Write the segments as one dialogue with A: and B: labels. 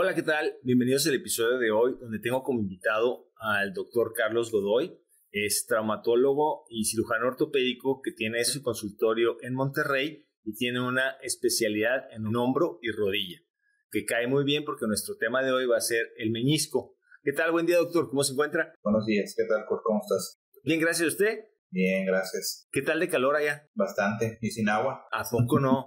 A: Hola, ¿qué tal? Bienvenidos al episodio de hoy donde tengo como invitado al doctor Carlos Godoy. Es traumatólogo y cirujano ortopédico que tiene su consultorio en Monterrey y tiene una especialidad en un hombro y rodilla, que cae muy bien porque nuestro tema de hoy va a ser el meñisco. ¿Qué tal? Buen día, doctor. ¿Cómo se encuentra?
B: Buenos días. ¿Qué tal, Kurt? ¿Cómo estás?
A: Bien, gracias. ¿A usted?
B: Bien, gracias.
A: ¿Qué tal de calor allá?
B: Bastante. ¿Y sin agua?
A: ¿A poco no?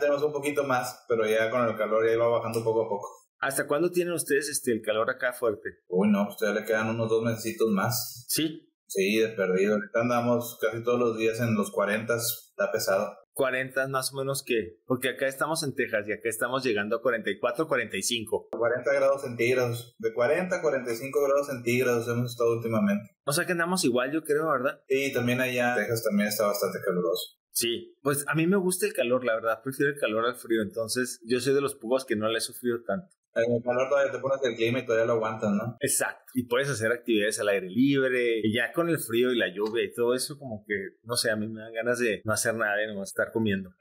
B: Tenemos un poquito más, pero ya con el calor ya va bajando poco a poco.
A: ¿Hasta cuándo tienen ustedes el calor acá fuerte?
B: Uy, no, pues ya le quedan unos 2 mesecitos más.
A: ¿Sí?
B: Sí, de perdido. Ahorita andamos casi todos los días en los 40, está pesado.
A: 40 más o menos que, porque acá estamos en Texas y acá estamos llegando a 44, 45.
B: 40 grados centígrados. De 40 a 45 grados centígrados hemos estado últimamente.
A: O sea que andamos igual, yo creo, ¿verdad?
B: Y también allá en Texas también está bastante caluroso.
A: Sí, pues a mí me gusta el calor, la verdad, prefiero el calor al frío, entonces yo soy de los pocos que no le he sufrido tanto.
B: En el calor todavía te pones el clima y todavía lo aguantas, ¿no?
A: Exacto, y puedes hacer actividades al aire libre, y ya con el frío y la lluvia y todo eso como que, no sé, a mí me dan ganas de no hacer nada y nomás estar comiendo.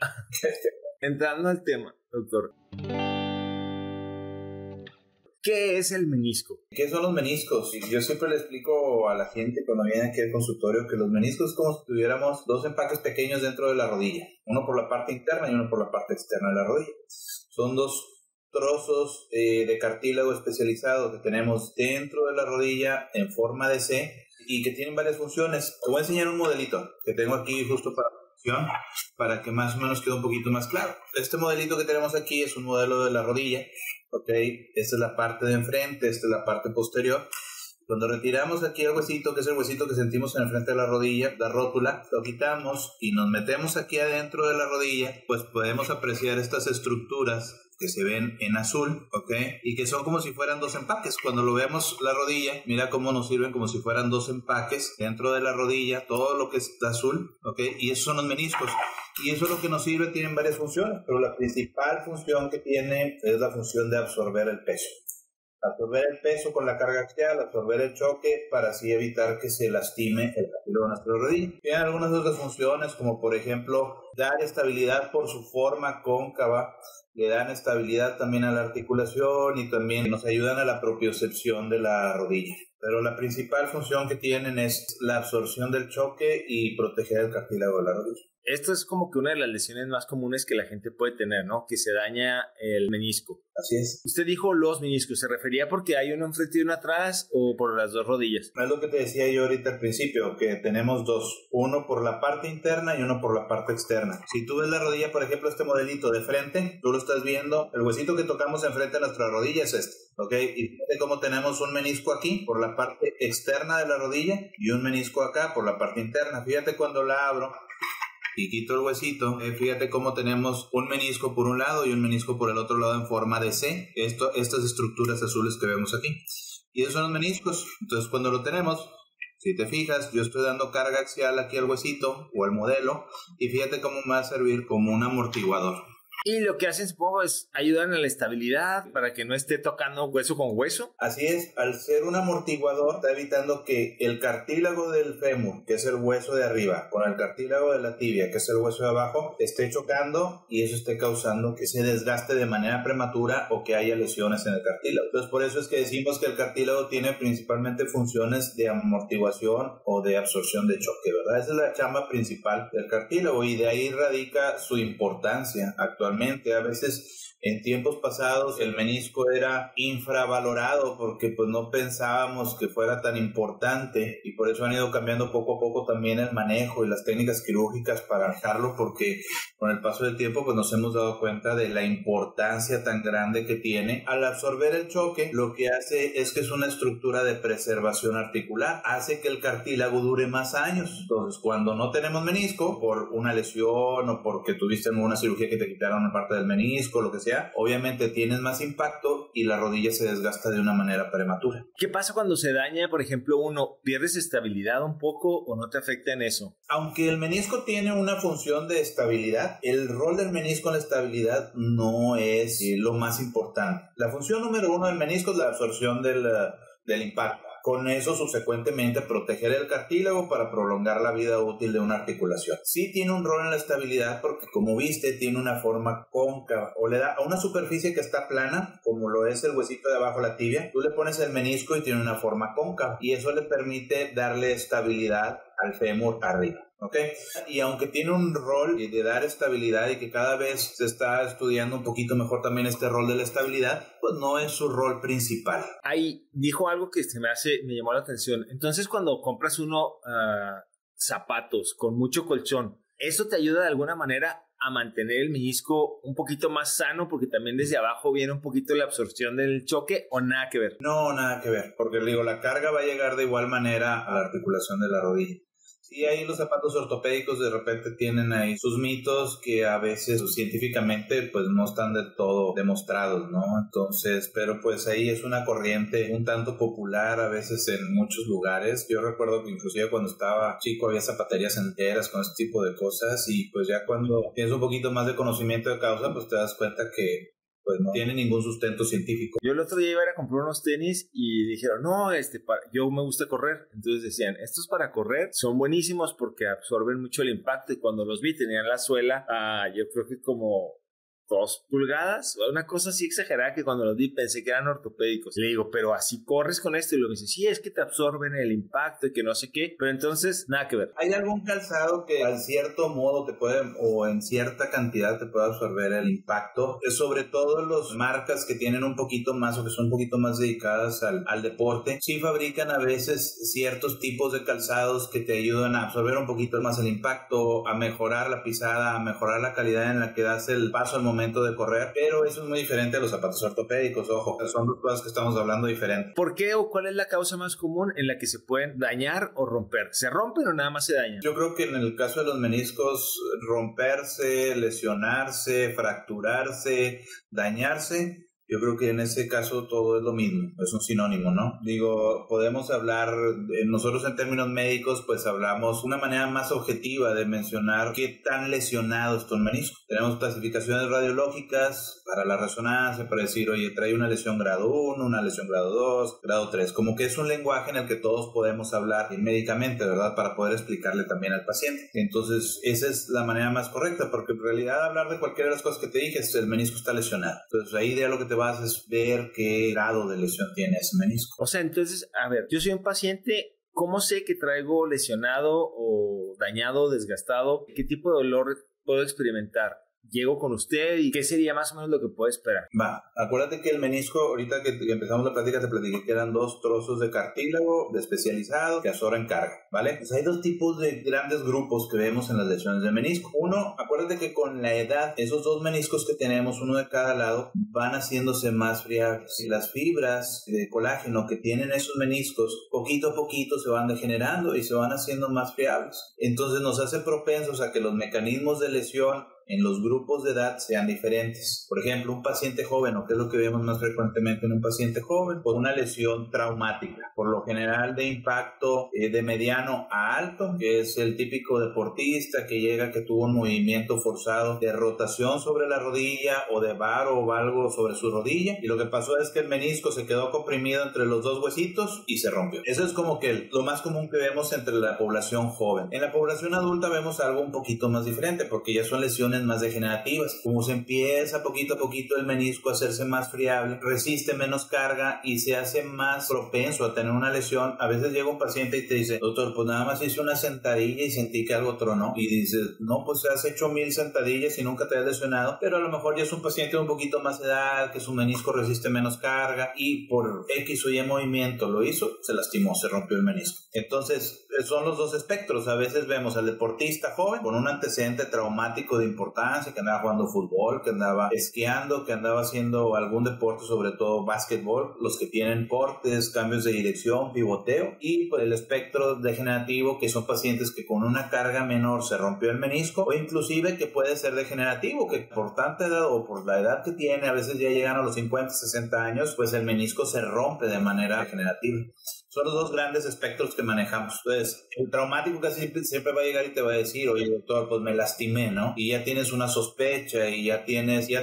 A: Entrando al tema, doctor. ¿Qué es el menisco?
B: ¿Qué son los meniscos? Yo siempre le explico a la gente cuando viene aquí al consultorio que los meniscos es como si tuviéramos 2 empaques pequeños dentro de la rodilla, uno por la parte interna y uno por la parte externa de la rodilla. Son 2 trozos de cartílago especializado que tenemos dentro de la rodilla en forma de C y que tienen varias funciones. Te voy a enseñar un modelito que tengo aquí justo para que más o menos quede un poquito más claro. Este modelito que tenemos aquí es un modelo de la rodilla. Ok, esta es la parte de enfrente, esta es la parte posterior. Cuando retiramos aquí el huesito, que es el huesito que sentimos en el frente de la rodilla, la rótula, lo quitamos y nos metemos aquí adentro de la rodilla, pues podemos apreciar estas estructuras que se ven en azul, ¿ok? Y que son como si fueran 2 empaques. Cuando lo vemos la rodilla, mira cómo nos sirven como si fueran 2 empaques dentro de la rodilla, todo lo que está azul, ¿ok? Y esos son los meniscos. Y eso es lo que nos sirve, tienen varias funciones, pero la principal función que tiene es la función de absorber el peso. Absorber el peso con la carga axial, absorber el choque para así evitar que se lastime el cartílago de nuestra rodilla. Tiene algunas otras funciones como por ejemplo dar estabilidad por su forma cóncava, le dan estabilidad también a la articulación y también nos ayudan a la propiocepción de la rodilla. Pero la principal función que tienen es la absorción del choque y proteger el cartílago de la rodilla.
A: Esto es como que una de las lesiones más comunes que la gente puede tener, ¿no? Que se daña el menisco.
B: Así es.
A: Usted dijo los meniscos, ¿se refería porque hay uno enfrente y uno atrás o por las 2 rodillas?
B: Es lo que te decía yo ahorita al principio, que tenemos 2, uno por la parte interna y uno por la parte externa. Si tú ves la rodilla, por ejemplo, este modelito de frente, tú lo estás viendo, el huesito que tocamos enfrente de nuestra rodilla es este, ¿ok? Y fíjate cómo tenemos un menisco aquí por la parte externa de la rodilla y un menisco acá por la parte interna. Fíjate cuando la abro y quito el huesito, fíjate cómo tenemos un menisco por un lado y un menisco por el otro lado en forma de C, estas estructuras azules que vemos aquí. Y esos son los meniscos. Entonces cuando lo tenemos, si te fijas, yo estoy dando carga axial aquí al huesito o al modelo y fíjate cómo me va a servir como un amortiguador.
A: Y lo que hacen, supongo, es ayudan a la estabilidad para que no esté tocando hueso con hueso.
B: Así es, al ser un amortiguador está evitando que el cartílago del fémur, que es el hueso de arriba, con el cartílago de la tibia, que es el hueso de abajo, esté chocando y eso esté causando que se desgaste de manera prematura o que haya lesiones en el cartílago. Entonces por eso es que decimos que el cartílago tiene principalmente funciones de amortiguación o de absorción de choque, ¿verdad? Esa es la chamba principal del cartílago y de ahí radica su importancia actualmente. A veces en tiempos pasados el menisco era infravalorado porque pues no pensábamos que fuera tan importante y por eso han ido cambiando poco a poco también el manejo y las técnicas quirúrgicas para dejarlo, porque con el paso del tiempo pues nos hemos dado cuenta de la importancia tan grande que tiene. Al absorber el choque, lo que hace es que es una estructura de preservación articular, hace que el cartílago dure más años. Entonces cuando no tenemos menisco por una lesión o porque tuviste una cirugía que te quitaron una parte del menisco, lo que sea, obviamente tienes más impacto y la rodilla se desgasta de una manera prematura.
A: ¿Qué pasa cuando se daña, por ejemplo, uno? ¿Pierdes estabilidad un poco o no te afecta en eso?
B: Aunque el menisco tiene una función de estabilidad, el rol del menisco en la estabilidad no es lo más importante. La función número 1 del menisco es la absorción del impacto. con eso subsecuentemente proteger el cartílago para prolongar la vida útil de una articulación. Sí tiene un rol en la estabilidad porque, como viste, tiene una forma cóncava, o le da a una superficie que está plana, como lo es el huesito de abajo, la tibia, tú le pones el menisco y tiene una forma cóncava, y eso le permite darle estabilidad al fémur arriba. ¿Ok? Y aunque tiene un rol de dar estabilidad y que cada vez se está estudiando un poquito mejor también este rol de la estabilidad, pues no es su rol principal.
A: Ahí dijo algo que me llamó la atención. Entonces, cuando compras zapatos con mucho colchón, ¿eso te ayuda de alguna manera a mantener el menisco un poquito más sano porque también desde abajo viene un poquito la absorción del choque, o nada que ver?
B: No, nada que ver, porque digo, la carga va a llegar de igual manera a la articulación de la rodilla. Sí, ahí los zapatos ortopédicos de repente tienen ahí sus mitos que a veces científicamente pues no están del todo demostrados, ¿no? Entonces, pero pues ahí es una corriente un tanto popular a veces en muchos lugares. Yo recuerdo que inclusive cuando estaba chico había zapaterías enteras con este tipo de cosas, y pues ya cuando tienes un poquito más de conocimiento de causa, pues te das cuenta que pues no tiene ningún sustento científico.
A: Yo el otro día iba a ir a comprar unos tenis y dijeron, no, yo me gusta correr. Entonces decían, estos para correr son buenísimos porque absorben mucho el impacto, y cuando los vi tenían la suela, yo creo que como 2 pulgadas, una cosa así exagerada, que cuando los vi pensé que eran ortopédicos. Le digo, pero así corres con esto, y luego me dice, sí, es que te absorben el impacto y que no sé qué, pero entonces nada que ver.
B: ¿Hay algún calzado que al cierto modo te puede, o en cierta cantidad te puede absorber el impacto? Sobre todo las marcas que tienen un poquito más o que son un poquito más dedicadas al deporte, sí fabrican a veces ciertos tipos de calzados que te ayudan a absorber un poquito más el impacto, a mejorar la pisada, a mejorar la calidad en la que das el paso al momento de correr, pero eso es muy diferente a los zapatos ortopédicos. Ojo, son dos cosas que estamos hablando diferentes.
A: ¿Por qué o cuál es la causa más común en la que se pueden dañar o romper? ¿Se rompen o nada más se dañan?
B: Yo creo que en el caso de los meniscos, romperse, lesionarse, fracturarse, dañarse, yo creo que en ese caso todo es lo mismo, es un sinónimo, ¿no? Digo, podemos hablar, nosotros en términos médicos, pues hablamos una manera más objetiva de mencionar qué tan lesionado está un menisco. Tenemos clasificaciones radiológicas para la resonancia, para decir, oye, trae una lesión grado 1, una lesión grado 2, grado 3, como que es un lenguaje en el que todos podemos hablar médicamente, ¿verdad? Para poder explicarle también al paciente. Entonces, esa es la manera más correcta, porque en realidad hablar de cualquiera de las cosas que te dije, el menisco está lesionado. Entonces, ahí de lo que te vas a ver qué grado de lesión tiene ese menisco.
A: O sea, entonces, a ver, yo soy un paciente, ¿cómo sé que traigo lesionado o dañado, desgastado? ¿Qué tipo de dolor puedo experimentar? Llego con usted, y ¿qué sería más o menos lo que puedo esperar?
B: Acuérdate que el menisco, ahorita que empezamos la plática, te platiqué que eran 2 trozos de cartílago especializado que absorben carga, ¿vale? Pues hay 2 tipos de grandes grupos que vemos en las lesiones de menisco. Uno, acuérdate que con la edad, esos 2 meniscos que tenemos, uno de cada lado, van haciéndose más friables. Y las fibras de colágeno que tienen esos meniscos, poquito a poquito se van degenerando y se van haciendo más friables. Entonces nos hace propensos a que los mecanismos de lesión en los grupos de edad sean diferentes. Por ejemplo, un paciente joven, o que es lo que vemos más frecuentemente en un paciente joven, por una lesión traumática, por lo general de impacto de mediano a alto, que es el típico deportista que llega, que tuvo un movimiento forzado de rotación sobre la rodilla o de varo o valgo sobre su rodilla, y lo que pasó es que el menisco se quedó comprimido entre los 2 huesitos y se rompió. Eso es como que lo más común que vemos entre la población joven. En la población adulta vemos algo un poquito más diferente, porque ya son lesiones más degenerativas. Como se empieza poquito a poquito el menisco a hacerse más friable, resiste menos carga y se hace más propenso a tener una lesión. A veces llega un paciente y te dice, doctor, pues nada más hice una sentadilla y sentí que algo tronó. Y dices, no, pues has hecho 1000 sentadillas y nunca te has lesionado, pero a lo mejor ya es un paciente de un poquito más de edad, que su menisco resiste menos carga, y por X o Y movimiento lo hizo, se lastimó, se rompió el menisco. Entonces, son los 2 espectros. A veces vemos al deportista joven con un antecedente traumático de importancia, que andaba jugando fútbol, que andaba esquiando, que andaba haciendo algún deporte, sobre todo básquetbol, los que tienen cortes, cambios de dirección, pivoteo, y por el espectro degenerativo, que son pacientes que con una carga menor se rompió el menisco, o inclusive que puede ser degenerativo, que por tanta edad o por la edad que tiene, a veces ya llegan a los 50, 60 años, pues el menisco se rompe de manera degenerativa. Son los 2 grandes espectros que manejamos. Entonces, el traumático casi siempre va a llegar y te va a decir, oye, doctor, pues me lastimé, ¿no? Y ya tienes una sospecha y ya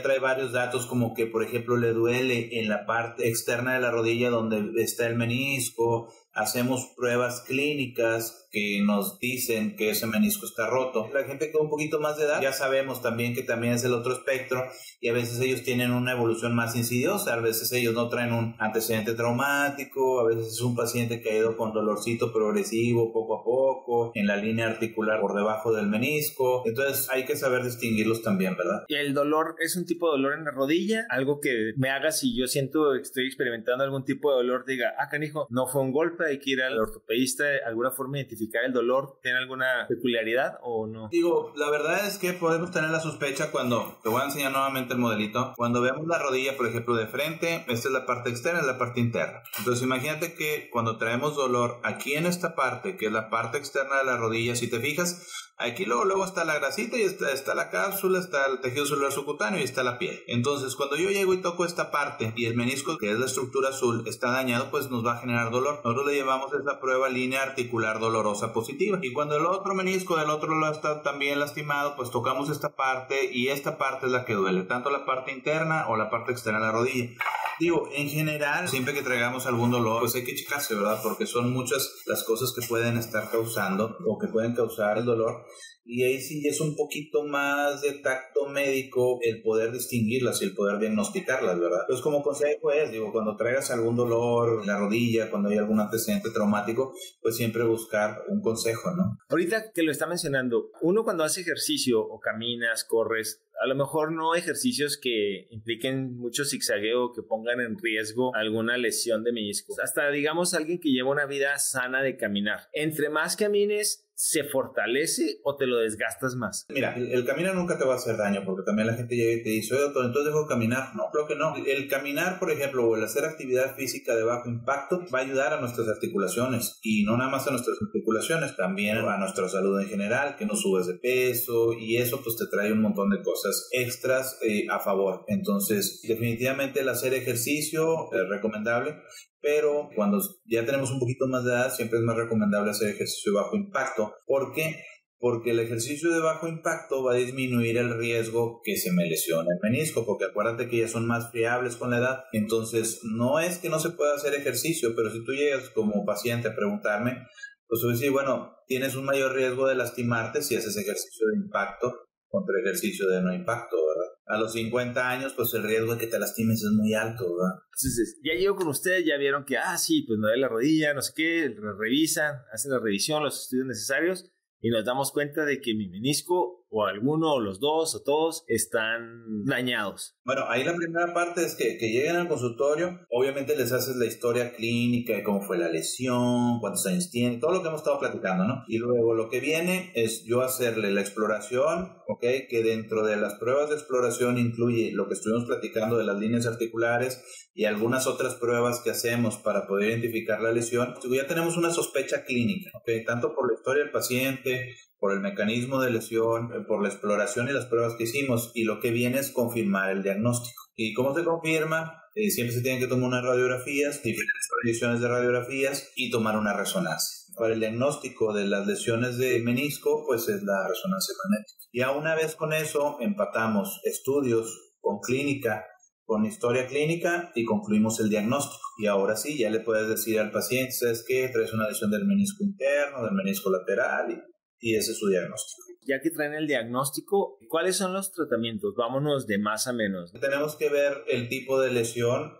B: trae varios datos, como que, por ejemplo, le duele en la parte externa de la rodilla donde está el menisco. hacemos pruebas clínicas que nos dicen que ese menisco está roto. La gente con un poquito más de edad, ya sabemos también que también es el otro espectro y a veces ellos tienen una evolución más insidiosa, a veces ellos no traen un antecedente traumático, a veces es un paciente que ha ido con dolorcito progresivo poco a poco en la línea articular por debajo del menisco. Entonces hay que saber distinguirlos también, ¿verdad?
A: Y el dolor es un tipo de dolor en la rodilla, algo que me haga, si yo siento que estoy experimentando algún tipo de dolor, diga, canijo, no fue un golpe, hay que ir al ortopedista, de alguna forma identificar el dolor. ¿Tiene alguna peculiaridad o no?
B: Digo, la verdad es que podemos tener la sospecha cuando, te voy a enseñar nuevamente el modelito, cuando veamos la rodilla, por ejemplo, de frente, esta es la parte externa, es la parte interna. Entonces imagínate que cuando traemos dolor aquí en esta parte, que es la parte externa de la rodilla, si te fijas, aquí luego está la grasita y está la cápsula, está el tejido celular subcutáneo y está la piel. Entonces, cuando yo llego y toco esta parte y el menisco, que es la estructura azul, está dañado, pues nos va a generar dolor. Nosotros le llevamos esa prueba línea articular dolorosa positiva. Y cuando el otro menisco del otro lado está también lastimado, pues tocamos esta parte y esta parte es la que duele, tanto la parte interna o la parte externa de la rodilla. Digo, en general, siempre que traigamos algún dolor, pues hay que checarse, ¿verdad? Porque son muchas las cosas que pueden estar causando o que pueden causar el dolor. Y ahí sí es un poquito más de tacto médico el poder distinguirlas y el poder diagnosticarlas, ¿verdad? Pues como consejo digo, cuando traigas algún dolor en la rodilla, cuando hay algún antecedente traumático, pues siempre buscar un consejo, ¿no?
A: Ahorita que lo está mencionando, uno cuando hace ejercicio o caminas, corres, a lo mejor no ejercicios que impliquen mucho zigzagueo, que pongan en riesgo alguna lesión de menisco. Hasta, digamos, alguien que lleva una vida sana de caminar. Entre más camines, ¿se fortalece o te lo desgastas más?
B: Mira, el caminar nunca te va a hacer daño, porque también la gente llega y te dice, oye, doctor, entonces dejo de caminar. No, creo que no. El caminar, por ejemplo, o el hacer actividad física de bajo impacto va a ayudar a nuestras articulaciones, y no nada más a nuestras articulaciones, también a nuestra salud en general, que no subes de peso, y eso pues te trae un montón de cosas extras a favor. Entonces, definitivamente el hacer ejercicio es recomendable, pero cuando ya tenemos un poquito más de edad, siempre es más recomendable hacer ejercicio de bajo impacto. ¿Por qué? Porque el ejercicio de bajo impacto va a disminuir el riesgo que se me lesione el menisco, porque acuérdate que ya son más friables con la edad. Entonces, no es que no se pueda hacer ejercicio, pero si tú llegas como paciente a preguntarme, pues tú decís, bueno, tienes un mayor riesgo de lastimarte si haces ejercicio de impacto contra ejercicio de no impacto, ¿verdad? A los 50 años, pues el riesgo de que te lastimes es muy alto, ¿verdad?
A: Entonces, ya llego con ustedes, ya vieron que, sí, pues me duele la rodilla, no sé qué, revisan, hacen la revisión, los estudios necesarios, y nos damos cuenta de que mi menisco, o alguno, o los dos, o todos, están dañados.
B: Bueno, ahí la primera parte es que lleguen al consultorio, obviamente les haces la historia clínica de cómo fue la lesión, cuántos años tiene, todo lo que hemos estado platicando, ¿no? Y luego lo que viene es yo hacerle la exploración, ¿ok? Que dentro de las pruebas de exploración incluye lo que estuvimos platicando de las líneas articulares y algunas otras pruebas que hacemos para poder identificar la lesión. Ya tenemos una sospecha clínica, ¿ok? Tanto por la historia del paciente, por el mecanismo de lesión, por la exploración y las pruebas que hicimos, y lo que viene es confirmar el diagnóstico. ¿Y cómo se confirma? Siempre se tienen que tomar unas radiografías, diferentes condiciones de radiografías, y tomar una resonancia. Para el diagnóstico de las lesiones de menisco, pues es la resonancia magnética. Ya una vez con eso, empatamos estudios con clínica, con historia clínica, y concluimos el diagnóstico. Y ahora sí, ya le puedes decir al paciente, ¿sabes qué? Traes una lesión del menisco interno, del menisco lateral, y ese es su diagnóstico.
A: Ya que traen el diagnóstico, ¿cuáles son los tratamientos? Vámonos de más a menos.
B: Tenemos que ver el tipo de lesión.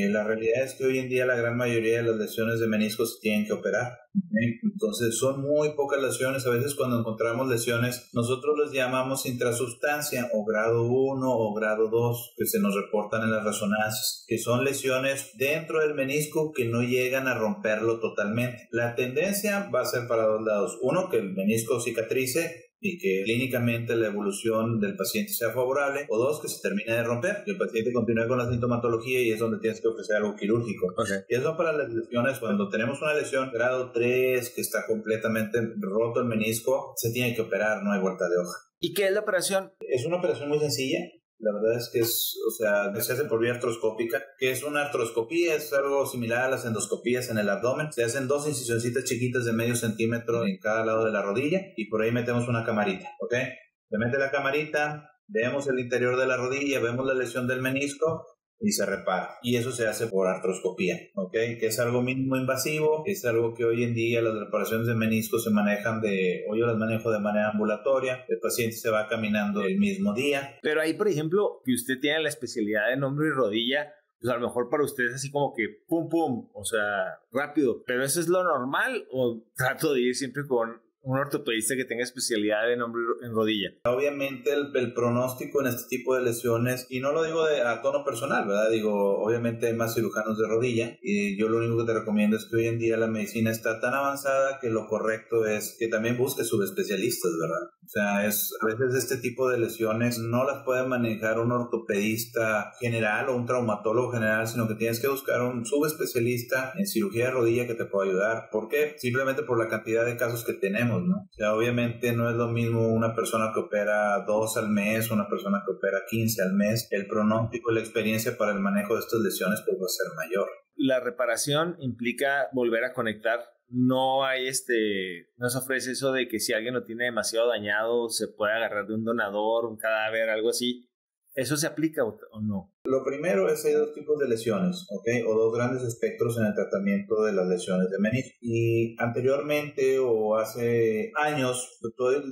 B: La realidad es que hoy en día la gran mayoría de las lesiones de menisco se tienen que operar. Entonces son muy pocas lesiones. A veces cuando encontramos lesiones, nosotros les llamamos intrasubstancia o grado 1 o grado 2, que se nos reportan en las resonancias, que son lesiones dentro del menisco que no llegan a romperlo totalmente. La tendencia va a ser para dos lados. Uno, que el menisco cicatrice y que clínicamente la evolución del paciente sea favorable, o dos, que se termine de romper, que el paciente continúe con la sintomatología, y es donde tienes que ofrecer algo quirúrgico.
A: Okay.
B: Y eso para las lesiones, cuando tenemos una lesión grado 3 que está completamente roto el menisco, se tiene que operar, no hay vuelta de hoja.
A: ¿Y qué es la operación?
B: Es una operación muy sencilla. La verdad es que se hace por vía artroscópica. ¿Qué es una artroscopía? Es algo similar a las endoscopías en el abdomen. Se hacen 2 incisioncitas chiquitas de medio centímetro en cada lado de la rodilla, y por ahí metemos una camarita, ¿ok? Se mete la camarita, vemos el interior de la rodilla, vemos la lesión del menisco, y se repara. Y eso se hace por artroscopía, ¿ok? Que es algo mínimo invasivo, es algo que hoy en día las reparaciones de menisco se manejan o yo las manejo de manera ambulatoria, el paciente se va caminando el mismo día.
A: Pero ahí, por ejemplo, que usted tiene la especialidad en hombro y rodilla, pues a lo mejor para usted es así como que pum, pum, o sea, rápido. ¿Pero eso es lo normal o trato de ir siempre con un ortopedista que tenga especialidad en hombro y en rodilla?
B: Obviamente el pronóstico en este tipo de lesiones, y no lo digo a tono personal, ¿verdad? Digo, obviamente hay más cirujanos de rodilla y yo lo único que te recomiendo es que hoy en día la medicina está tan avanzada que lo correcto es que también busques subespecialistas, ¿verdad? O sea, a veces este tipo de lesiones no las puede manejar un ortopedista general o un traumatólogo general, sino que tienes que buscar un subespecialista en cirugía de rodilla que te pueda ayudar. ¿Por qué? Simplemente por la cantidad de casos que tenemos, ¿no? O sea, obviamente no es lo mismo una persona que opera 2 al mes, una persona que opera 15 al mes. El pronóstico y la experiencia para el manejo de estas lesiones pues va a ser mayor.
A: La reparación implica volver a conectar. No hay no se ofrece eso de que si alguien lo tiene demasiado dañado se puede agarrar de un donador, un cadáver, algo así. ¿Eso se aplica o no?
B: Lo primero es que hay dos tipos de lesiones, ¿ok? O dos grandes espectros en el tratamiento de las lesiones de menisco. Y anteriormente o hace años,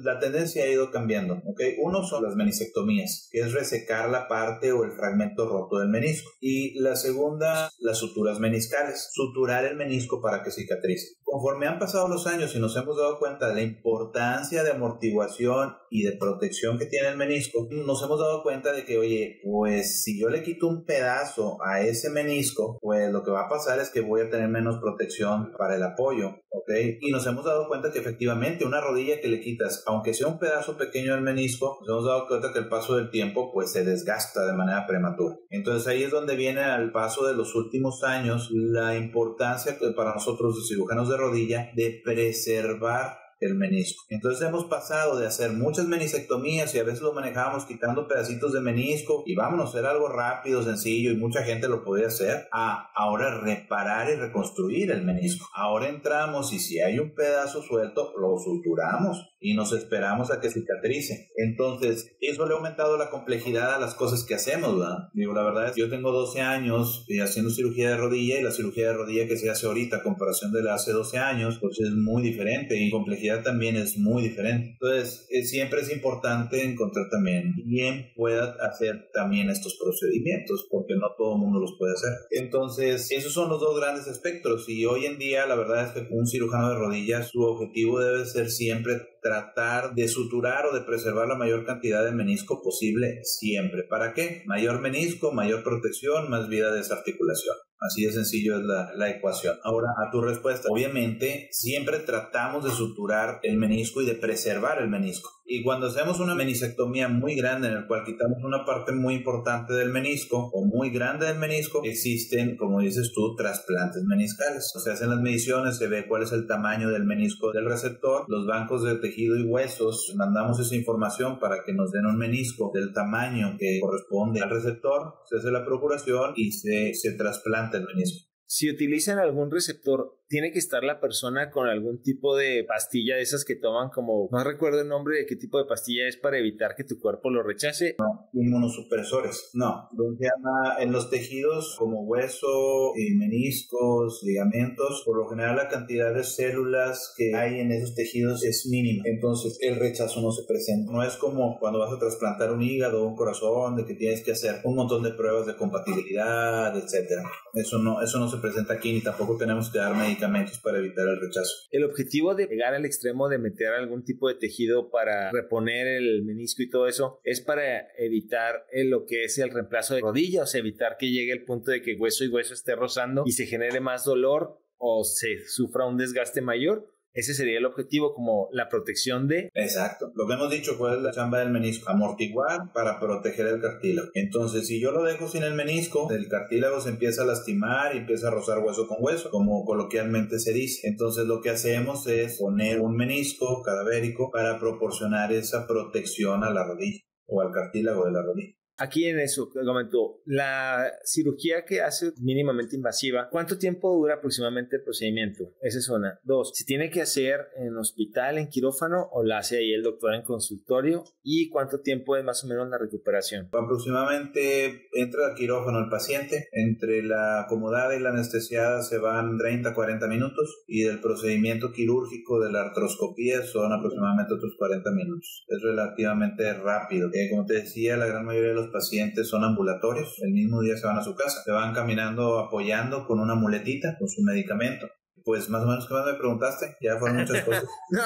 B: la tendencia ha ido cambiando, ¿ok? Uno son las meniscectomías, que es resecar la parte o el fragmento roto del menisco. Y la segunda, las suturas meniscales, suturar el menisco para que cicatrice. Conforme han pasado los años y nos hemos dado cuenta de la importancia de amortiguación y de protección que tiene el menisco, nos hemos dado cuenta de que, oye, pues si yo le quito un pedazo a ese menisco, pues lo que va a pasar es que voy a tener menos protección para el apoyo, ¿ok? Y nos hemos dado cuenta que efectivamente una rodilla que le quitas, aunque sea un pedazo pequeño del menisco, nos hemos dado cuenta que el paso del tiempo pues se desgasta de manera prematura. Entonces ahí es donde viene al paso de los últimos años la importancia para nosotros los cirujanos de rodilla de preservar el menisco. Entonces hemos pasado de hacer muchas meniscectomías y a veces lo manejábamos quitando pedacitos de menisco y vámonos a hacer algo rápido, sencillo y mucha gente lo podía hacer, a ahora reparar y reconstruir el menisco. Ahora entramos y si hay un pedazo suelto lo suturamos y nos esperamos a que cicatrice. Entonces eso le ha aumentado la complejidad a las cosas que hacemos, ¿verdad? Digo, la verdad es que yo tengo 12 años haciendo cirugía de rodilla y la cirugía de rodilla que se hace ahorita a comparación de la hace 12 años pues es muy diferente y complejidad también es muy diferente. Entonces, siempre es importante encontrar también quién pueda hacer también estos procedimientos, porque no todo el mundo los puede hacer. Entonces, esos son los dos grandes espectros y hoy en día la verdad es que un cirujano de rodillas, su objetivo debe ser siempre tratar de suturar o de preservar la mayor cantidad de menisco posible siempre. ¿Para qué? Mayor menisco, mayor protección, más vida de esa articulación. Así de sencillo es la ecuación. Ahora, a tu respuesta. Obviamente, siempre tratamos de suturar el menisco y de preservar el menisco. Y cuando hacemos una meniscectomía muy grande en el cual quitamos una parte muy importante del menisco o muy grande del menisco, existen, como dices tú, trasplantes meniscales. Se hacen las mediciones, se ve cuál es el tamaño del menisco del receptor, los bancos de tejido y huesos, mandamos esa información para que nos den un menisco del tamaño que corresponde al receptor, se hace la procuración y se trasplanta el menisco.
A: Si utilizan algún receptor, ¿tiene que estar la persona con algún tipo de pastilla de esas que toman como, no recuerdo el nombre de qué tipo de pastilla es para evitar que tu cuerpo lo rechace?
B: No, inmunosupresores, no. Se llama en los tejidos como hueso, meniscos, ligamentos, por lo general la cantidad de células que hay en esos tejidos es mínima, entonces el rechazo no se presenta. No es como cuando vas a trasplantar un hígado o un corazón, de que tienes que hacer un montón de pruebas de compatibilidad, etcétera. Eso no se presenta aquí, ni tampoco tenemos que dar medicamentos para evitar el rechazo.
A: El objetivo de llegar al extremo de meter algún tipo de tejido para reponer el menisco y todo eso es para evitar lo que es el reemplazo de rodilla, o sea, evitar que llegue el punto de que hueso y hueso esté rozando y se genere más dolor o se sufra un desgaste mayor. Ese sería el objetivo, como la protección de...
B: Exacto. Lo que hemos dicho, ¿cuál es la chamba del menisco? Amortiguar para proteger el cartílago. Entonces, si yo lo dejo sin el menisco, el cartílago se empieza a lastimar y empieza a rozar hueso con hueso, como coloquialmente se dice. Entonces, lo que hacemos es poner un menisco cadavérico para proporcionar esa protección a la rodilla o al cartílago de la rodilla.
A: Aquí en eso, te comento, la cirugía que hace mínimamente invasiva, ¿cuánto tiempo dura aproximadamente el procedimiento? Esa es una. Dos, ¿se tiene que hacer en hospital, en quirófano, o la hace ahí el doctor en consultorio? ¿Y cuánto tiempo es más o menos la recuperación?
B: Aproximadamente entra al quirófano el paciente, entre la acomodada y la anestesiada se van 30-40 minutos y del procedimiento quirúrgico de la artroscopía son aproximadamente otros 40 minutos. Es relativamente rápido. Como te decía, la gran mayoría de los pacientes son ambulatorios, el mismo día se van a su casa, se van caminando apoyando con una muletita, con su medicamento. Pues más o menos, ¿qué más me preguntaste? Ya fueron muchas cosas.
A: No,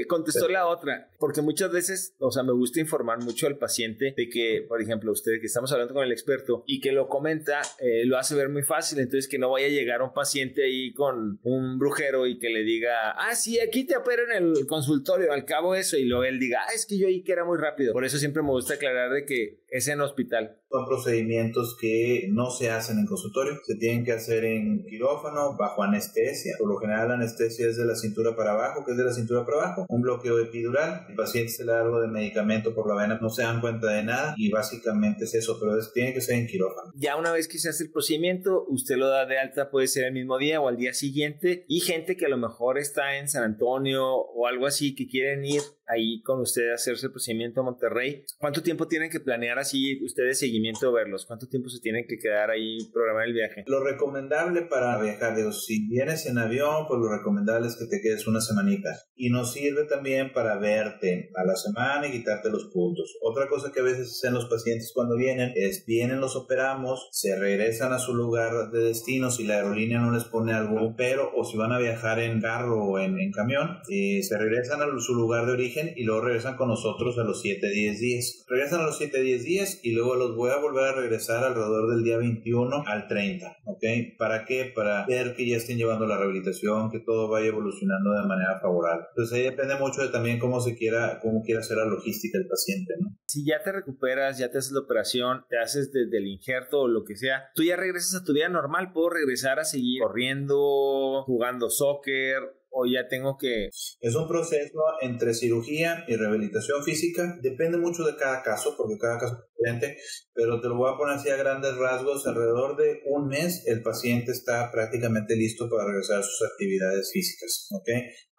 A: contestó la otra, porque muchas veces, o sea, me gusta informar mucho al paciente de que, por ejemplo, usted que estamos hablando con el experto y que lo comenta, lo hace ver muy fácil, entonces que no vaya a llegar un paciente ahí con un brujero y que le diga, sí, aquí te opero en el consultorio, al cabo eso, y luego él diga, es que yo oí que era muy rápido. Por eso siempre me gusta aclarar de que es en hospital.
B: Son procedimientos que no se hacen en consultorio, se tienen que hacer en quirófano, bajo anestesia. Por lo general la anestesia es de la cintura para abajo, ¿qué es de la cintura para abajo? Un bloqueo epidural, el paciente se le da algo de medicamento por la vena, no se dan cuenta de nada y básicamente es eso, pero tiene que ser en quirófano.
A: Ya una vez que se hace el procedimiento, usted lo da de alta, puede ser el mismo día o al día siguiente, y gente que a lo mejor está en San Antonio o algo así, que quieren ir ahí con usted a hacerse el procedimiento a Monterrey, ¿cuánto tiempo tienen que planear así ustedes seguimiento de verlos? ¿Cuánto tiempo se tienen que quedar ahí programar el viaje?
B: Lo recomendable para viajar, si vienes en avión, pues lo recomendable es que te quedes una semanita. Y nos sirve también para verte a la semana y quitarte los puntos. Otra cosa que a veces hacen los pacientes cuando vienen es, los operamos, se regresan a su lugar de destino si la aerolínea no les pone algo, pero o si van a viajar en carro o en camión, se regresan a su lugar de origen y luego regresan con nosotros a los 7-10 días. Regresan a los 7-10 días y luego los voy a volver a regresar alrededor del día 21 al 30, ¿ok? ¿Para qué? Para ver que ya estén llevando la rehabilitación, que todo vaya evolucionando de manera favorable. Entonces ahí depende mucho de también cómo quiera hacer la logística del paciente, ¿no?
A: Si ya te recuperas, ya te haces la operación, te haces desde el injerto o lo que sea, tú ya regresas a tu vida normal, puedo regresar a seguir corriendo, jugando soccer, o ya tengo que...
B: Es un proceso entre cirugía y rehabilitación física. Depende mucho de cada caso, porque cada caso es diferente, pero te lo voy a poner así a grandes rasgos. Alrededor de un mes el paciente está prácticamente listo para regresar a sus actividades físicas, ¿ok?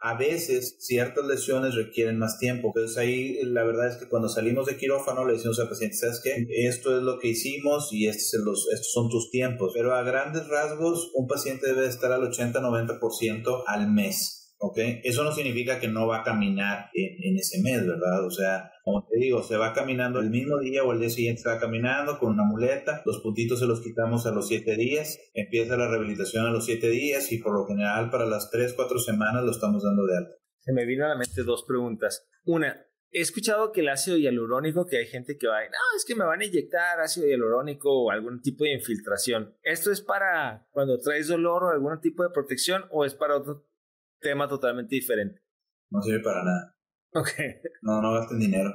B: A veces ciertas lesiones requieren más tiempo. Entonces ahí la verdad es que cuando salimos de quirófano le decimos al paciente, ¿sabes qué? Esto es lo que hicimos y estos son tus tiempos. Pero a grandes rasgos un paciente debe estar al 80-90% al mes. ¿Okay? Eso no significa que no va a caminar en ese mes, ¿verdad? O sea, como te digo, se va caminando el mismo día o el día siguiente se va caminando con una muleta, los puntitos se los quitamos a los 7 días, empieza la rehabilitación a los 7 días y por lo general para las 3-4 semanas lo estamos dando de alta.
A: Se me vino a la mente dos preguntas. Una, he escuchado que el ácido hialurónico, que hay gente que va a es que me van a inyectar ácido hialurónico o algún tipo de infiltración. ¿Esto es para cuando traes dolor o algún tipo de protección o es para otro tema totalmente diferente?
B: No sirve para nada.
A: Ok.
B: No gasten dinero.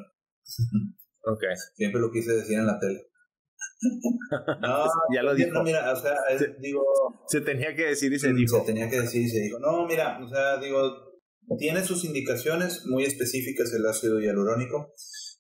A: Ok.
B: Siempre lo quise decir en la tele. No,
A: ya lo dijo.
B: No, mira, o sea,
A: se tenía que decir y se dijo.
B: Se tenía que decir y se dijo. No, mira, o sea, tiene sus indicaciones muy específicas el ácido hialurónico.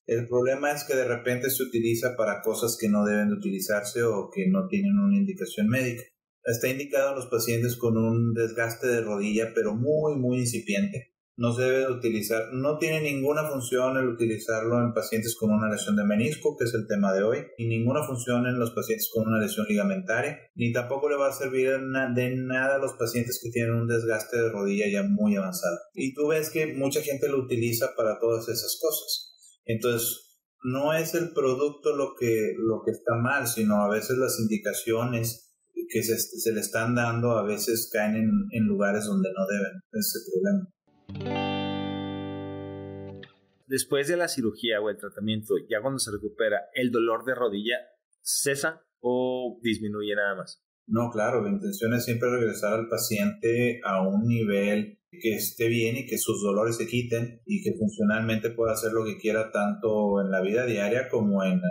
B: El problema es que de repente se utiliza para cosas que no deben de utilizarse o que no tienen una indicación médica. Está indicado en los pacientes con un desgaste de rodilla, pero muy, muy incipiente. No se debe de utilizar, no tiene ninguna función el utilizarlo en pacientes con una lesión de menisco, que es el tema de hoy, ni ninguna función en los pacientes con una lesión ligamentaria, ni tampoco le va a servir de nada a los pacientes que tienen un desgaste de rodilla ya muy avanzado. Y tú ves que mucha gente lo utiliza para todas esas cosas. Entonces, no es el producto lo que está mal, sino a veces las indicaciones que se le están dando a veces caen en lugares donde no deben. Ese es el problema.
A: Después de la cirugía o el tratamiento, ya cuando se recupera, ¿el dolor de rodilla cesa o disminuye nada más?
B: No, claro, la intención es siempre regresar al paciente a un nivel que esté bien y que sus dolores se quiten y que funcionalmente pueda hacer lo que quiera tanto en la vida diaria como en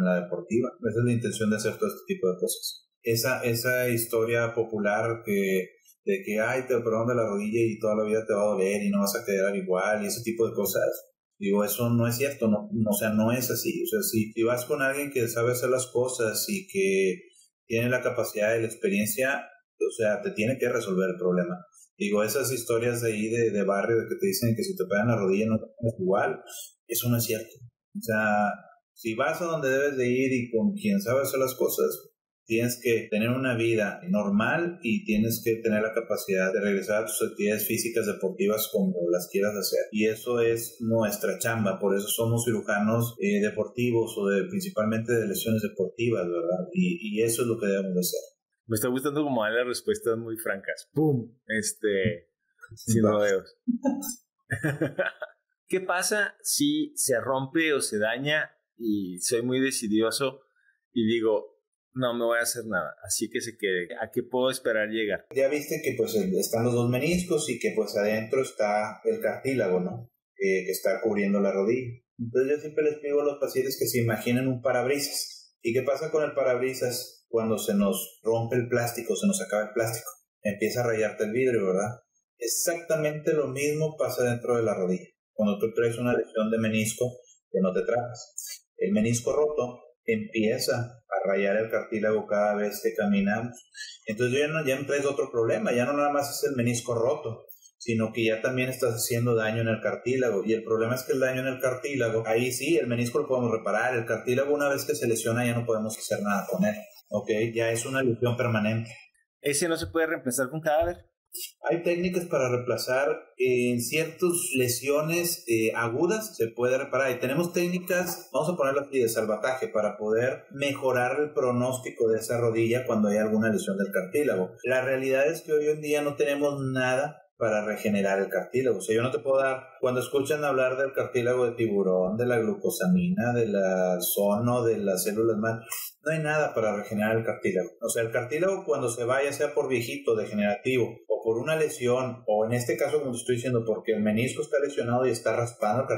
B: la deportiva. Esa es la intención de hacer todo este tipo de cosas. Esa historia popular de que te operaron de la rodilla y toda la vida te va a doler y no vas a quedar igual y ese tipo de cosas Digo, eso no es cierto, no, o sea, no es así. O sea, si vas con alguien que sabe hacer las cosas y que tiene la capacidad y la experiencia, o sea, te tiene que resolver el problema. Digo, esas historias de ahí de barrio de que te dicen que si te pegan la rodilla no es igual, eso no es cierto. O sea, si vas a donde debes de ir y con quien sabe hacer las cosas, tienes que tener una vida normal y tienes que tener la capacidad de regresar a tus actividades físicas deportivas como las quieras hacer. Y eso es nuestra chamba, por eso somos cirujanos deportivos o principalmente de lesiones deportivas, ¿verdad? Y eso es lo que debemos de hacer.
A: Me está gustando como dar las respuestas muy francas. ¡Pum! Sin rodeos. ¿Qué pasa si se rompe o se daña y soy muy decidioso y digo, no me voy a hacer nada, así que se quede? ¿A qué puedo esperar llegar?
B: Ya viste que pues están los dos meniscos y que pues adentro está el cartílago, ¿no? Que está cubriendo la rodilla. Entonces yo siempre les pido a los pacientes que se imaginen un parabrisas. ¿Y qué pasa con el parabrisas cuando se nos rompe el plástico, se nos acaba el plástico? Empieza a rayarte el vidrio, ¿verdad? Exactamente lo mismo pasa dentro de la rodilla. Cuando tú traes una lesión de menisco que no te tratas. El menisco roto empieza a rayar el cartílago cada vez que caminamos. Entonces ya traes otro problema, ya no nada más es el menisco roto, sino que ya también estás haciendo daño en el cartílago. Y el problema es que el daño en el cartílago, ahí sí, el menisco lo podemos reparar, el cartílago una vez que se lesiona ya no podemos hacer nada con él, ¿ok? Ya es una lesión permanente.
A: ¿Ese no se puede reemplazar con cadáver?
B: Hay técnicas para reemplazar en ciertas lesiones agudas, se puede reparar. Y tenemos técnicas, vamos a ponerlo aquí, de salvataje para poder mejorar el pronóstico de esa rodilla cuando hay alguna lesión del cartílago. La realidad es que hoy en día no tenemos nada para regenerar el cartílago. O sea, yo no te puedo dar, cuando escuchan hablar del cartílago de tiburón, de la glucosamina, de la sono, de las células madre, no hay nada para regenerar el cartílago. O sea, el cartílago cuando se va, ya sea por viejito, degenerativo, o por una lesión, o en este caso, como te estoy diciendo, porque el menisco está lesionado y está raspando el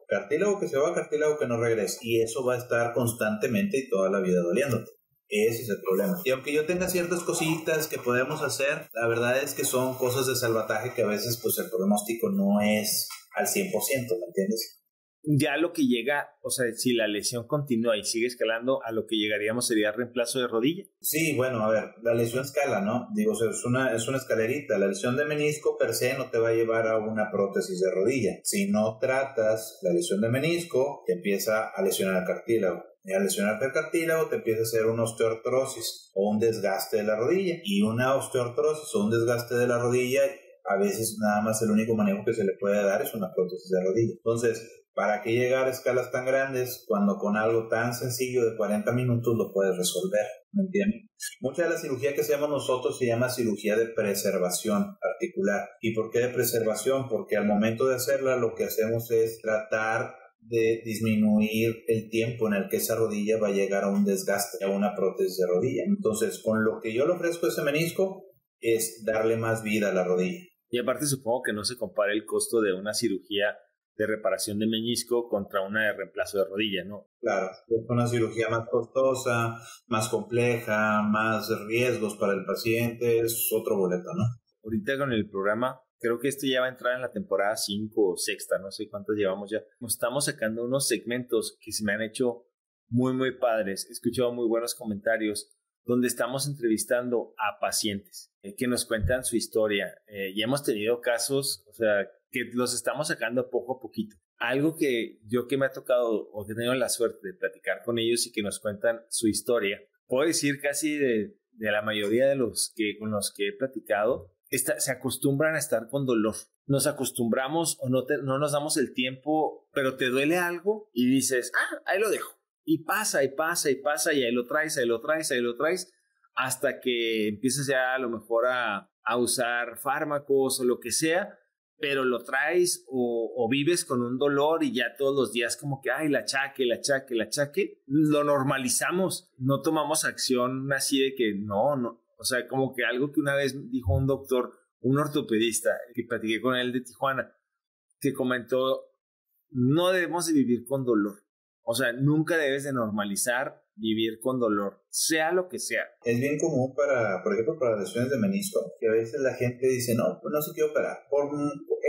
B: cartílago que se va, cartílago que no regresa. Y eso va a estar constantemente y toda la vida doliéndote. Ese es el problema. Y aunque yo tenga ciertas cositas que podemos hacer, la verdad es que son cosas de salvataje que a veces pues el pronóstico no es al 100%, ¿me entiendes?
A: Ya lo que llega, o sea, si la lesión continúa y sigue escalando, a lo que llegaríamos sería reemplazo de rodilla.
B: Sí, bueno, a ver, la lesión escala, ¿no? Digo, o sea, es una escalerita. La lesión de menisco per se no te va a llevar a una prótesis de rodilla. Si no tratas la lesión de menisco, te empieza a lesionar el cartílago. Y al lesionarte el cartílago te empieza a hacer una osteoartrosis o un desgaste de la rodilla. Y una osteoartrosis o un desgaste de la rodilla, a veces nada más el único manejo que se le puede dar es una prótesis de rodilla. Entonces, ¿para qué llegar a escalas tan grandes cuando con algo tan sencillo de 40 minutos lo puedes resolver? ¿Me entiendes? Mucha de la cirugía que hacemos nosotros se llama cirugía de preservación articular. ¿Y por qué de preservación? Porque al momento de hacerla lo que hacemos es tratar de disminuir el tiempo en el que esa rodilla va a llegar a un desgaste, a una prótesis de rodilla. Entonces, con lo que yo le ofrezco a ese menisco es darle más vida a la rodilla.
A: Y aparte supongo que no se compara el costo de una cirugía de reparación de menisco contra una de reemplazo de rodilla, ¿no?
B: Claro, es una cirugía más costosa, más compleja, más riesgos para el paciente, es otro boleto, ¿no?
A: Ahorita con el programa, creo que esto ya va a entrar en la temporada 5 o sexta, no sé cuántos llevamos ya. Nos estamos sacando unos segmentos que se me han hecho muy, muy padres. He escuchado muy buenos comentarios donde estamos entrevistando a pacientes que nos cuentan su historia. Y hemos tenido casos, o sea, que los estamos sacando poco a poquito. Algo que me ha tocado o que he tenido la suerte de platicar con ellos y que nos cuentan su historia, puedo decir casi de la mayoría de con los que he platicado, se acostumbran a estar con dolor. Nos acostumbramos o no nos damos el tiempo, pero te duele algo y dices, ahí lo dejo. Y pasa, y pasa, y pasa, y ahí lo traes, hasta que empiezas ya a lo mejor a usar fármacos o lo que sea, pero lo traes o vives con un dolor y ya todos los días como que, el achaque, lo normalizamos, no tomamos acción así de que no, o sea, como que algo que una vez dijo un doctor, un ortopedista, que platiqué con él de Tijuana, que comentó, no debemos de vivir con dolor. O sea, nunca debes de normalizar vivir con dolor, sea lo que sea.
B: Es bien común por ejemplo, para lesiones de menisco, que a veces la gente dice, no, pues no se quiere operar, por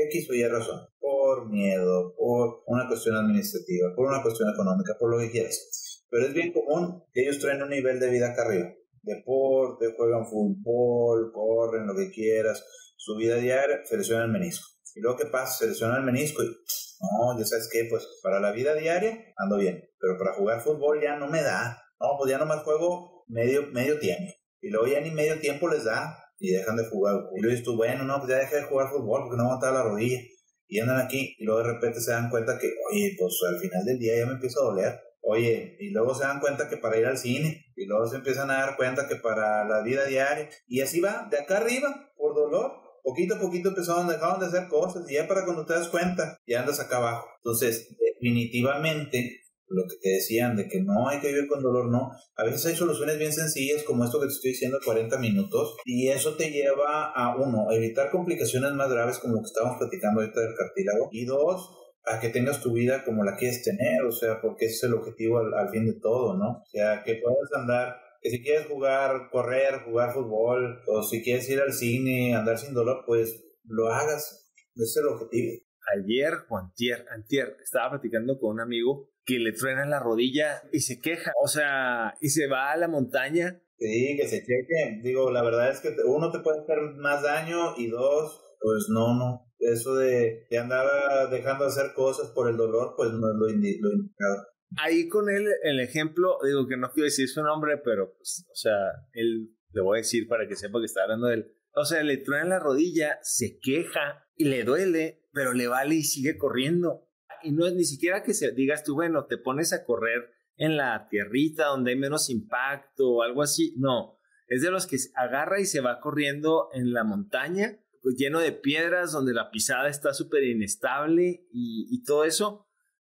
B: X o Y razón, por miedo, por una cuestión administrativa, por una cuestión económica, por lo que quieras. Pero es bien común que ellos traen un nivel de vida acá arriba. Deporte, juegan fútbol, corren, lo que quieras, su vida diaria, se lesiona el menisco. Y luego, ¿qué pasa? Se lesiona el menisco y, no, ya sabes qué, pues para la vida diaria ando bien, pero para jugar fútbol ya no me da. No, pues ya nomás juego medio tiempo. Y luego ya ni medio tiempo les da y dejan de jugar. Y luego dices tú, bueno, no, pues ya dejé de jugar fútbol porque no aguantaba la rodilla. Y andan aquí y luego de repente se dan cuenta que, oye, pues al final del día ya me empieza a doler. Oye, y luego se dan cuenta que para ir al cine, y luego se empiezan a dar cuenta que para la vida diaria, y así va, de acá arriba, por dolor, poquito a poquito dejaron de hacer cosas, y ya para cuando te das cuenta, ya andas acá abajo. Entonces, definitivamente, lo que te decían de que no hay que vivir con dolor, no. A veces hay soluciones bien sencillas, como esto que te estoy diciendo, 40 minutos, y eso te lleva a, uno, a evitar complicaciones más graves, como lo que estábamos platicando ahorita del cartílago, y dos, a que tengas tu vida como la quieres tener, o sea, porque ese es el objetivo al fin de todo, ¿no? O sea, que puedas andar, que si quieres correr, jugar fútbol, o si quieres ir al cine, andar sin dolor, pues lo hagas, ese es el objetivo.
A: Ayer o antier, estaba platicando con un amigo que le truena la rodilla y se queja, o sea, y se va a la montaña.
B: Sí, que se cheque, digo, la verdad es que uno te puede hacer más daño y dos, pues no. Eso de andar dejando de hacer cosas por el dolor, pues no es lo indicado.
A: Ahí con él, el ejemplo, digo que no quiero decir su nombre, pero, pues, o sea, él, le voy a decir para que sepa que está hablando de él. O sea, le truena la rodilla, se queja y le duele, pero le vale y sigue corriendo. Y no es ni siquiera que digas tú, bueno, te pones a correr en la tierrita donde hay menos impacto o algo así. No, es de los que agarra y se va corriendo en la montaña, lleno de piedras, donde la pisada está súper inestable y todo eso,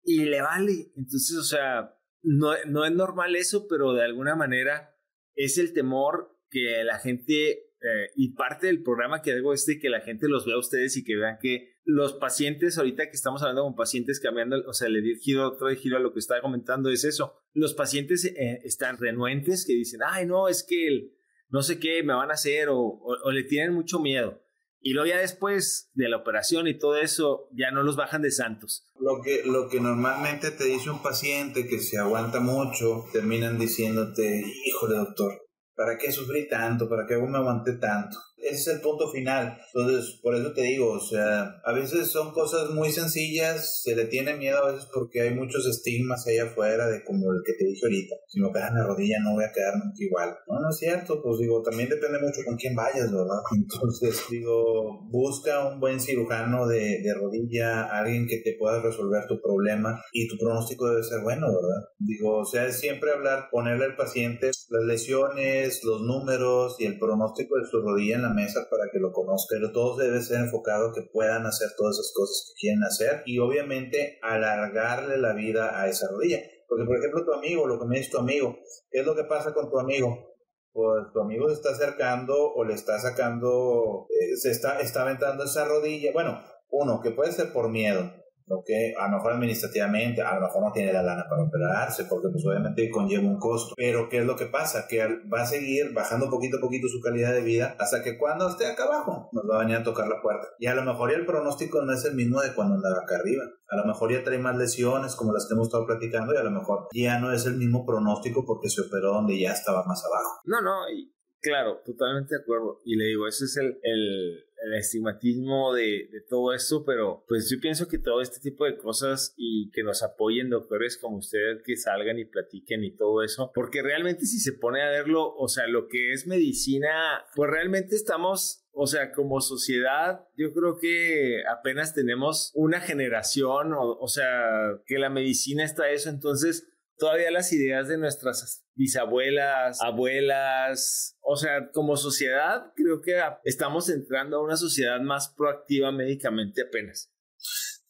A: y le vale. Entonces, o sea, no es normal eso, pero de alguna manera es el temor que la gente, y parte del programa que hago que la gente los vea a ustedes y que vean que los pacientes, ahorita que estamos hablando con pacientes cambiando, o sea, le di otro giro a lo que estaba comentando, es eso. Los pacientes están renuentes, que dicen, ay, no, es que no sé qué me van a hacer, o le tienen mucho miedo. Y luego ya después de la operación y todo eso, ya no los bajan de santos.
B: Lo que normalmente te dice un paciente que se aguanta mucho, terminan diciéndote, híjole doctor, ¿para qué sufrí tanto? ¿Para qué me aguanté tanto? Ese es el punto final. Entonces, por eso te digo, o sea, a veces son cosas muy sencillas, se le tiene miedo a veces porque hay muchos estigmas allá afuera de como el que te dije ahorita. Si me operan la rodilla no voy a quedar nunca igual. No es cierto, pues digo, también depende mucho con quién vayas, ¿verdad? Entonces, digo, busca un buen cirujano de rodilla, alguien que te pueda resolver tu problema y tu pronóstico debe ser bueno, ¿verdad? Digo, o sea, es siempre ponerle al paciente las lesiones, los números y el pronóstico de su rodilla en la mesa para que lo conozca, pero todo debe ser enfocado que puedan hacer todas esas cosas que quieren hacer y obviamente alargarle la vida a esa rodilla, porque por ejemplo tu amigo, lo que me dice tu amigo, ¿qué es lo que pasa con tu amigo? Pues tu amigo se está acercando o le está sacando, se está aventando esa rodilla, bueno, uno, que puede ser por miedo, ¿ok? A lo mejor administrativamente, a lo mejor no tiene la lana para operarse, porque pues obviamente conlleva un costo. Pero ¿qué es lo que pasa? Que va a seguir bajando poquito a poquito su calidad de vida hasta que cuando esté acá abajo nos va a venir a tocar la puerta. Y a lo mejor ya el pronóstico no es el mismo de cuando andaba acá arriba. A lo mejor ya trae más lesiones como las que hemos estado platicando y a lo mejor ya no es el mismo pronóstico porque se operó donde ya estaba más abajo.
A: No, y claro, totalmente de acuerdo. Y le digo, ese es el estigmatismo de todo esto, pero pues yo pienso que todo este tipo de cosas y que nos apoyen doctores como ustedes, que salgan y platiquen y todo eso, porque realmente si se pone a verlo, o sea, lo que es medicina, pues realmente estamos, o sea, como sociedad, yo creo que apenas tenemos una generación, o sea, que la medicina está eso, entonces todavía las ideas de nuestras bisabuelas, abuelas, o sea, como sociedad creo que estamos entrando a una sociedad más proactiva médicamente apenas.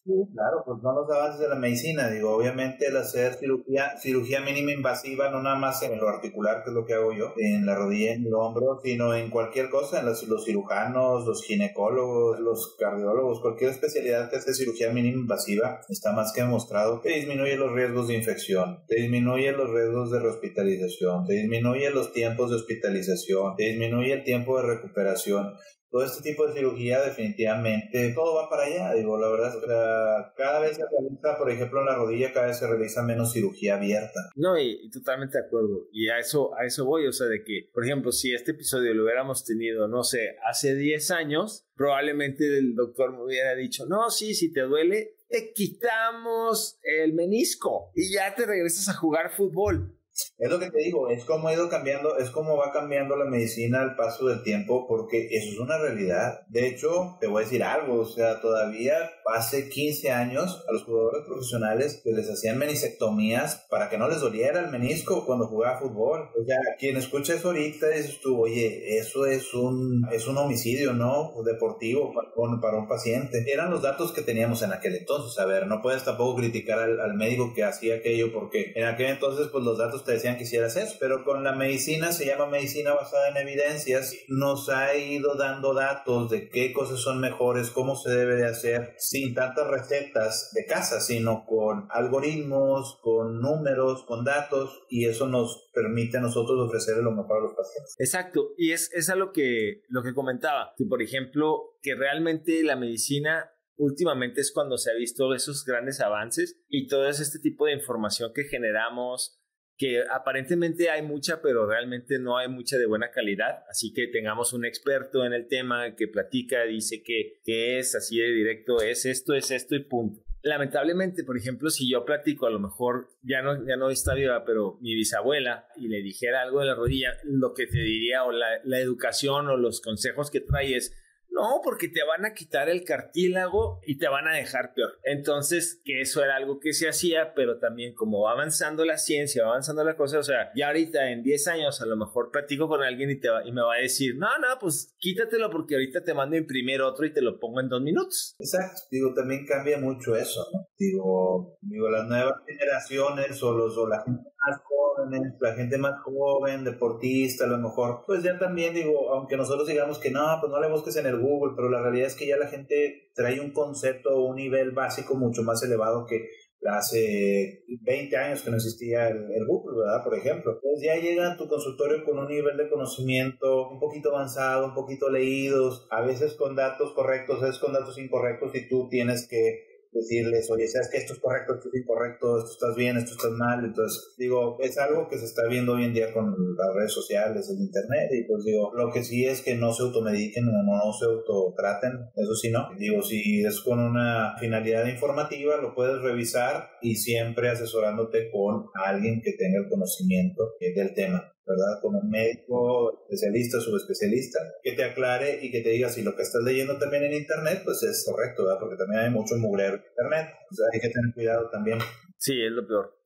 B: Sí, claro, pues no los avances de la medicina, digo, obviamente el hacer cirugía mínima invasiva, no nada más en lo articular, que es lo que hago yo, en la rodilla, en el hombro, sino en cualquier cosa, en los cirujanos, los ginecólogos, los cardiólogos, cualquier especialidad que hace cirugía mínima invasiva, está más que demostrado que disminuye los riesgos de infección, te disminuye los riesgos de rehospitalización, te disminuye los tiempos de hospitalización, te disminuye el tiempo de recuperación. Todo este tipo de cirugía definitivamente, todo va para allá, digo, la verdad es que cada vez se realiza, por ejemplo, en la rodilla, cada vez se realiza menos cirugía abierta.
A: No, y totalmente de acuerdo, y a eso voy, o sea, de que, por ejemplo, si este episodio lo hubiéramos tenido, no sé, hace 10 años, probablemente el doctor me hubiera dicho, no, sí, si te duele, te quitamos el menisco y ya te regresas a jugar fútbol.
B: Es lo que te digo, es como ha ido cambiando, es como va cambiando la medicina al paso del tiempo, porque eso es una realidad. De hecho, te voy a decir algo, o sea, todavía hace 15 años a los jugadores profesionales que les hacían menisectomías para que no les doliera el menisco cuando jugaba fútbol. O sea, quien escucha eso ahorita dices tú, oye, eso es un homicidio, ¿no? Deportivo para un paciente. Eran los datos que teníamos en aquel entonces. A ver, no puedes tampoco criticar al médico que hacía aquello, porque en aquel entonces pues los datos te decían que hicieras eso, pero con la medicina, se llama medicina basada en evidencias, nos ha ido dando datos de qué cosas son mejores, cómo se debe de hacer, sin tantas recetas de casa, sino con algoritmos, con números, con datos, y eso nos permite a nosotros ofrecerle lo mejor a los pacientes.
A: Exacto, y es a lo que comentaba, que por ejemplo, que realmente la medicina últimamente es cuando se ha visto esos grandes avances y todo este tipo de información que generamos, que aparentemente hay mucha, pero realmente no hay mucha de buena calidad, así que tengamos un experto en el tema que platica, dice que es así de directo, es esto y punto. Lamentablemente, por ejemplo, si yo platico, a lo mejor ya no está viva, pero mi bisabuela, y le dijera algo de la rodilla, lo que te diría, o la educación o los consejos que trae es, no, porque te van a quitar el cartílago y te van a dejar peor. Entonces, que eso era algo que se hacía, pero también como va avanzando la ciencia, va avanzando la cosa, o sea, ya ahorita en 10 años a lo mejor platico con alguien y me va a decir, no, pues quítatelo porque ahorita te mando a imprimir otro y te lo pongo en 2 minutos.
B: Exacto, digo, también cambia mucho eso, ¿no? Digo, las nuevas generaciones o la gente más jóvenes, la gente más joven, deportista, a lo mejor, pues ya también digo, aunque nosotros digamos que no, pues no le busques en el Google, pero la realidad es que ya la gente trae un concepto o un nivel básico mucho más elevado que hace 20 años que no existía el Google, ¿verdad? Por ejemplo. Entonces ya llega a tu consultorio con un nivel de conocimiento un poquito avanzado, un poquito leídos, a veces con datos correctos, a veces con datos incorrectos, y tú tienes que decirles, oye, sabes que esto es correcto, esto es incorrecto, esto estás bien, esto estás mal. Entonces, digo, es algo que se está viendo hoy en día con las redes sociales, el internet, y pues digo, lo que sí es que no se automediquen o no se autotraten, eso sí no. Digo, si es con una finalidad informativa, lo puedes revisar y siempre asesorándote con alguien que tenga el conocimiento del tema, ¿verdad? Como un médico, especialista, subespecialista, que te aclare y que te diga si lo que estás leyendo también en internet, pues es correcto, ¿verdad? Porque también hay mucho mugrero en internet, o sea, hay que tener cuidado también.
A: Sí, es lo peor.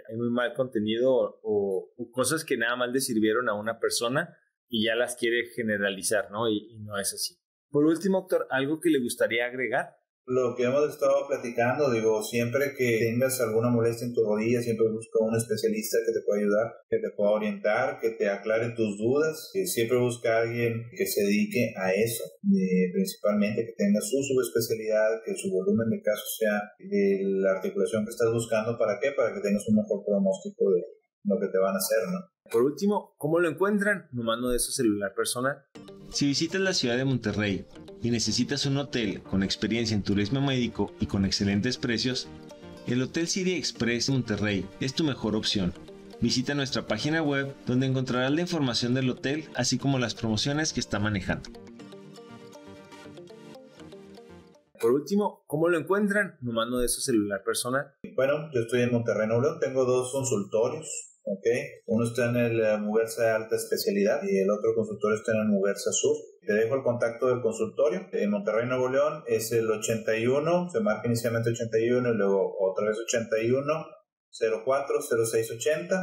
A: Hay muy mal contenido o cosas que nada más le sirvieron a una persona y ya las quiere generalizar, ¿no? Y no es así. Por último, doctor, ¿algo que le gustaría agregar?
B: Lo que hemos estado platicando, digo, siempre que tengas alguna molestia en tu rodilla, siempre busca un especialista que te pueda ayudar, que te pueda orientar, que te aclare tus dudas, que siempre busca a alguien que se dedique a eso, principalmente que tenga su subespecialidad, que su volumen de casos sea la articulación que estás buscando. ¿Para qué? Para que tengas un mejor pronóstico de lo que te van a hacer, ¿no?
A: Por último, ¿cómo lo encuentran? Número de su celular personal.
C: Si visitas la ciudad de Monterrey y necesitas un hotel con experiencia en turismo médico y con excelentes precios, el Hotel City Express Monterrey es tu mejor opción. Visita nuestra página web donde encontrarás la información del hotel así como las promociones que está manejando.
A: Por último, ¿cómo lo encuentran? Número de su celular personal.
B: Bueno, yo estoy en Monterrey, Nuevo León, tengo 2 consultorios. Okay. Uno está en el Muguerza de alta especialidad y el otro consultorio está en el Muguerza Sur. Te dejo el contacto del consultorio. En Monterrey, Nuevo León es el 81, se marca inicialmente 81 y luego otra vez 81 04 0680.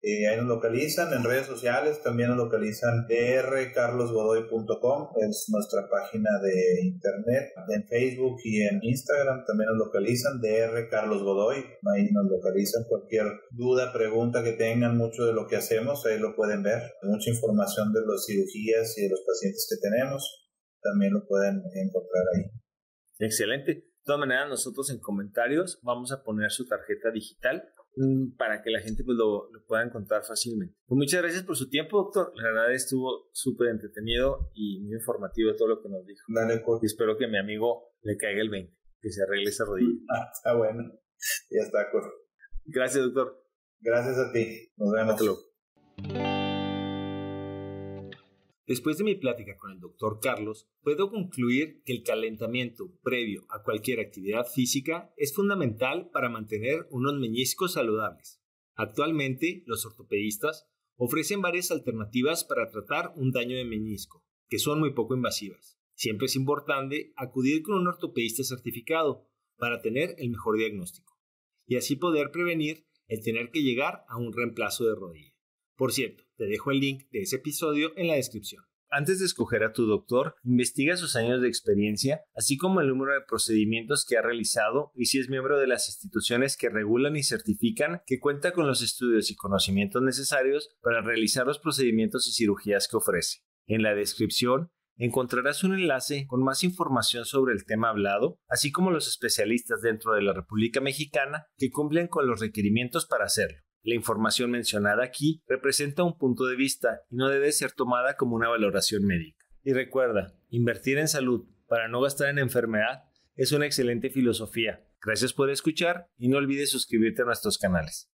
B: Ahí nos localizan en redes sociales, también nos localizan drcarlosgodoy.com, es nuestra página de internet. En Facebook y en Instagram también nos localizan drcarlosgodoy, ahí nos localizan. Cualquier duda, pregunta que tengan, mucho de lo que hacemos, ahí lo pueden ver. Mucha información de las cirugías y de los pacientes que tenemos, también lo pueden encontrar ahí.
A: Excelente. De todas maneras, nosotros en comentarios vamos a poner su tarjeta digital para que la gente pues, lo pueda encontrar fácilmente. Pues muchas gracias por su tiempo, doctor. La verdad estuvo súper entretenido y muy informativo todo lo que nos dijo.
B: Dale, pues.
A: Y espero que a mi amigo le caiga el 20, que se arregle esa rodilla.
B: Está bueno. Ya está, Cor.
A: Gracias, doctor.
B: Gracias a ti. Nos vemos.
A: Hasta luego. Después de mi plática con el doctor Carlos, puedo concluir que el calentamiento previo a cualquier actividad física es fundamental para mantener unos meniscos saludables. Actualmente, los ortopedistas ofrecen varias alternativas para tratar un daño de menisco, que son muy poco invasivas. Siempre es importante acudir con un ortopedista certificado para tener el mejor diagnóstico y así poder prevenir el tener que llegar a un reemplazo de rodilla. Por cierto, te dejo el link de ese episodio en la descripción. Antes de escoger a tu doctor, investiga sus años de experiencia, así como el número de procedimientos que ha realizado y si es miembro de las instituciones que regulan y certifican que cuenta con los estudios y conocimientos necesarios para realizar los procedimientos y cirugías que ofrece. En la descripción encontrarás un enlace con más información sobre el tema hablado, así como los especialistas dentro de la República Mexicana que cumplen con los requerimientos para hacerlo. La información mencionada aquí representa un punto de vista y no debe ser tomada como una valoración médica. Y recuerda, invertir en salud para no gastar en enfermedad es una excelente filosofía. Gracias por escuchar y no olvides suscribirte a nuestros canales.